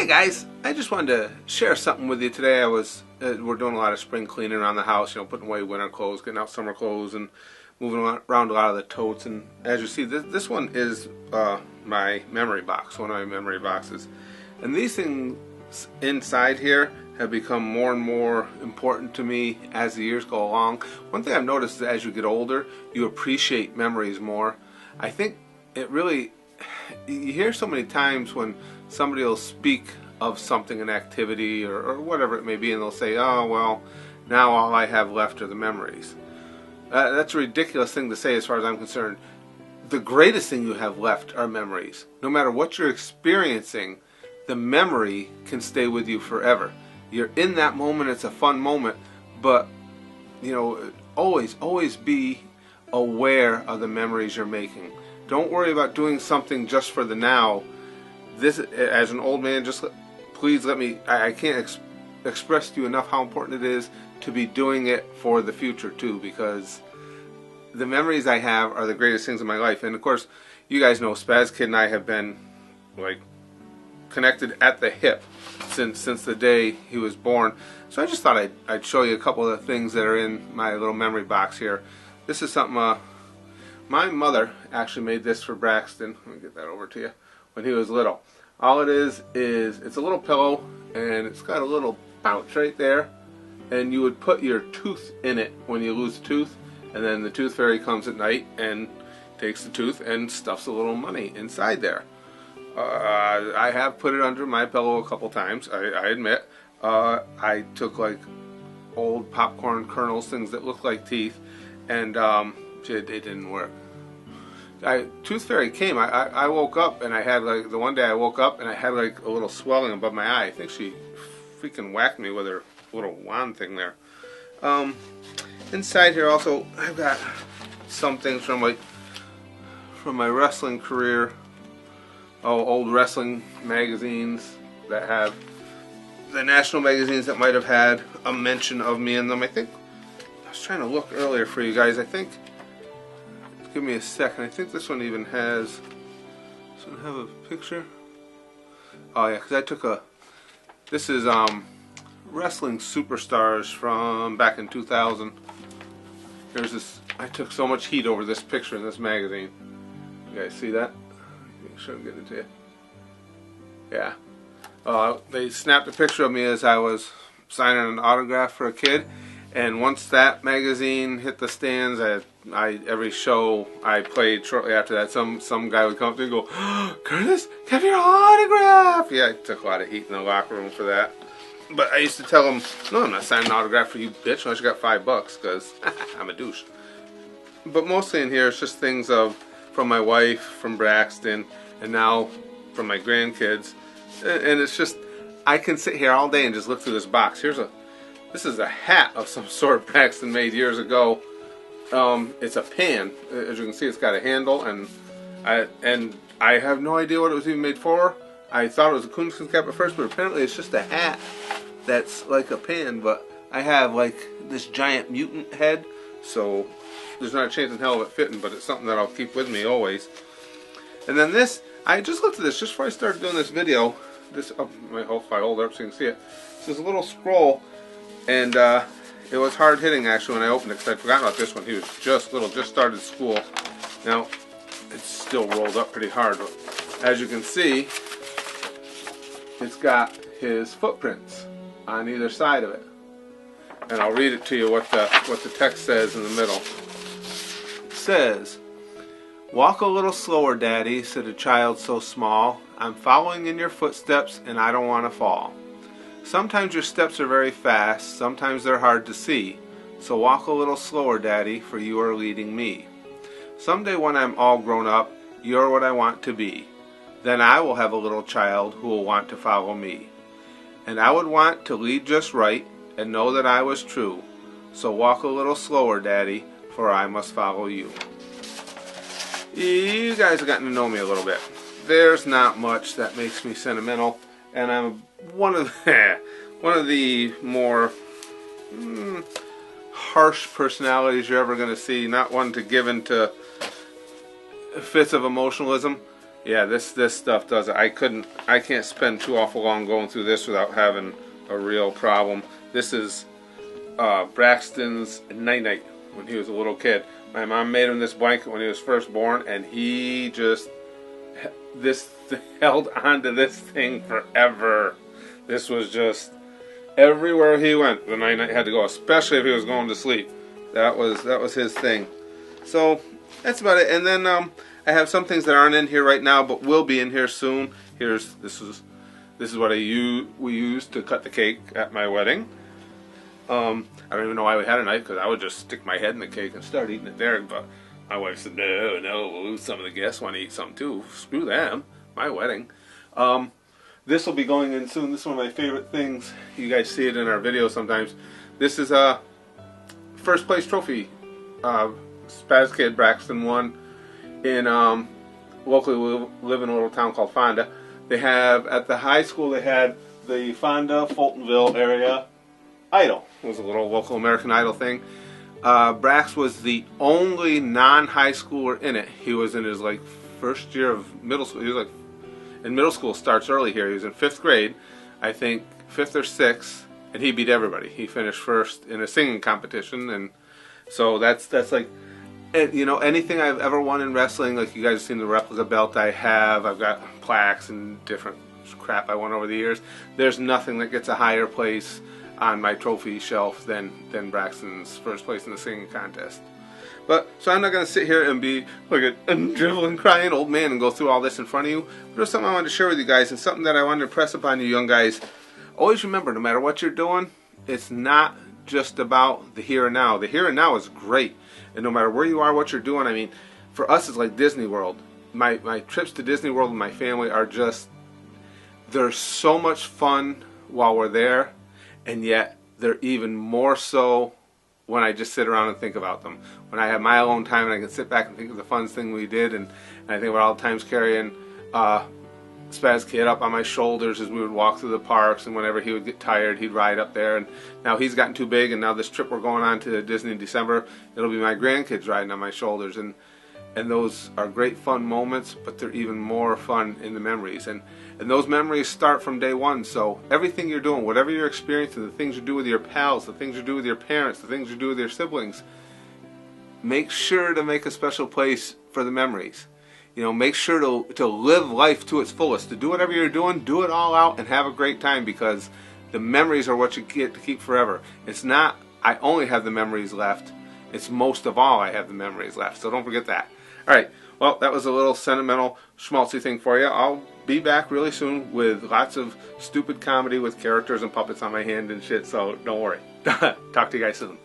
guys, I just wanted to share something with you today. We're doing a lot of spring cleaning around the house, putting away winter clothes, getting out summer clothes, and moving around a lot of the totes. And as you see, this one is my memory box, one of my memory boxes. And these things inside here have become more and more important to me as the years go along. One thing I've noticed is as you get older, you appreciate memories more. I think it really, you hear so many times when somebody will speak of something, an activity or whatever it may be, and they'll say, oh well, now all I have left are the memories. That's a ridiculous thing to say as far as I'm concerned. The greatest thing you have left are memories. No matter what you're experiencing, the memory can stay with you forever. You're in that moment, it's a fun moment, but always be aware of the memories you're making. Don't worry about doing something just for the now. This, as an old man, please let me, I can't express to you enough how important it is to be doing it for the future too, because the memories I have are the greatest things in my life. And of course, you guys know Spaz Kid and I have been connected at the hip since the day he was born. So I just thought I'd show you a couple of the things that are in my little memory box here. This is something my mother actually made this for Braxton. Let me get that over to you. When he was little. All it is it's a little pillow, and it's got a little pouch right there, and you would put your tooth in it when you lose a tooth, and then the tooth fairy comes at night and takes the tooth and stuffs a little money inside there. I have put it under my pillow a couple times, I admit. I took old popcorn kernels, things that look like teeth, and it didn't work. Tooth fairy came. I woke up and I had the one day I woke up and I had a little swelling above my eye. I think she freaking whacked me with her little wand thing there. Inside here also I've got some things from my wrestling career. Old wrestling magazines that have the national magazines that might have had a mention of me in them. I think I was trying to look earlier for you guys. I think. Give me a second. I think this one even has. Does it have a picture? Oh yeah, because I took this is wrestling superstars from back in 2000. Here's this. I took so much heat over this picture in this magazine. You guys see that? Make sure I'm getting it to you. Yeah. They snapped a picture of me as I was signing an autograph for a kid. And once that magazine hit the stands, every show I played shortly after that, some guy would come up to me and go, oh, Curtis, have your autograph. Yeah, I took a lot of heat in the locker room for that. But I used to tell him, no, I'm not signing an autograph for you, bitch, unless you got $5, because I'm a douche. But mostly in here, it's just things from my wife, from Braxton, and now from my grandkids. And it's just, I can sit here all day and just look through this box. This is a hat of some sort Braxton made years ago. It's a pan. As you can see, it's got a handle, and I have no idea what it was even made for. I thought it was a coonskin cap at first, but apparently it's just a hat that's like a pan. But I have this giant mutant head, so there's not a chance in hell of it fitting, but it's something that I'll keep with me always. And then this, I just looked at this just before I started doing this video. This, my whole file hold up so you can see it. This is a little scroll. And it was hard hitting actually when I opened it, because I'd forgotten about this one. He was just started school. Now it's still rolled up pretty hard, but as you can see, it's got his footprints on either side of it. And I'll read it to you what the text says in the middle. It says, "Walk a little slower, Daddy," said a child so small. "I'm following in your footsteps and I don't want to fall. Sometimes your steps are very fast, sometimes they're hard to see. So walk a little slower, Daddy, for you are leading me. Someday when I'm all grown up, you're what I want to be. Then I will have a little child who will want to follow me. And I would want to lead just right and know that I was true. So walk a little slower, Daddy, for I must follow you." You guys have gotten to know me a little bit. There's not much that makes me sentimental, and I'm one of the more harsh personalities you're ever going to see. Not one to give into fits of emotionalism. Yeah, this stuff does it. I can't spend too awful long going through this without having a real problem. This is Braxton's Night Night when he was a little kid. My mom made him this blanket when he was first born, and he just held onto this thing forever. This was just everywhere he went. The Night Night had to go, especially if he was going to sleep. That was his thing. So that's about it. And then I have some things that aren't in here right now, but will be in here soon. This is what we used to cut the cake at my wedding. I don't even know why we had a knife, because I would just stick my head in the cake and start eating it there. But my wife said, no, we'll lose some of the guests want to eat something too. Screw them. My wedding. This will be going in soon. This is one of my favorite things. You guys see it in our videos sometimes. This is a first place trophy. Spaz kid Braxton won in locally live in a little town called Fonda. They have at the high school, they had the Fonda Fultonville area Idol. It was a little local American Idol thing. Brax was the only non-high schooler in it. He was in his first year of middle school. He was in middle school, starts early here. He was in 5th grade, I think 5th or 6th, and he beat everybody. He finished first in a singing competition, and so that's like, you know, anything I've ever won in wrestling. Like you guys have seen the replica belt I have. I've got plaques and different crap I won over the years. There's nothing that gets a higher place on my trophy shelf than Braxton's first place in the singing contest. But so I'm not going to sit here and be like a driveling, crying old man and go through all this in front of you. But there's something I wanted to share with you guys, and something that I wanted to press upon you young guys. Always remember, no matter what you're doing, it's not just about the here and now. The here and now is great, and no matter where you are, what you're doing. I mean, for us, it's like Disney World. My trips to Disney World with my family are just, they're so much fun while we're there, and yet they're even more so when I just sit around and think about them. When I have my alone time and I can sit back and think of the fun thing we did, and I think about all the times carrying Spaz kid up on my shoulders as we would walk through the parks, and whenever he would get tired, he'd ride up there. And now he's gotten too big, and now this trip we're going on to Disney in December, it'll be my grandkids riding on my shoulders, and those are great fun moments, but they're even more fun in the memories. And those memories start from day one. So everything you're doing, whatever you're experiencing, the things you do with your pals, the things you do with your parents, the things you do with your siblings, make sure to make a special place for the memories. You know, make sure to live life to its fullest. To do whatever you're doing, do it all out and have a great time, because the memories are what you get to keep forever. It's not, I only have the memories left. It's most of all I have the memories left. So don't forget that. Alright, well, that was a little sentimental schmaltzy thing for you. I'll be back really soon with lots of stupid comedy with characters and puppets on my hand and shit, so don't worry. Talk to you guys soon.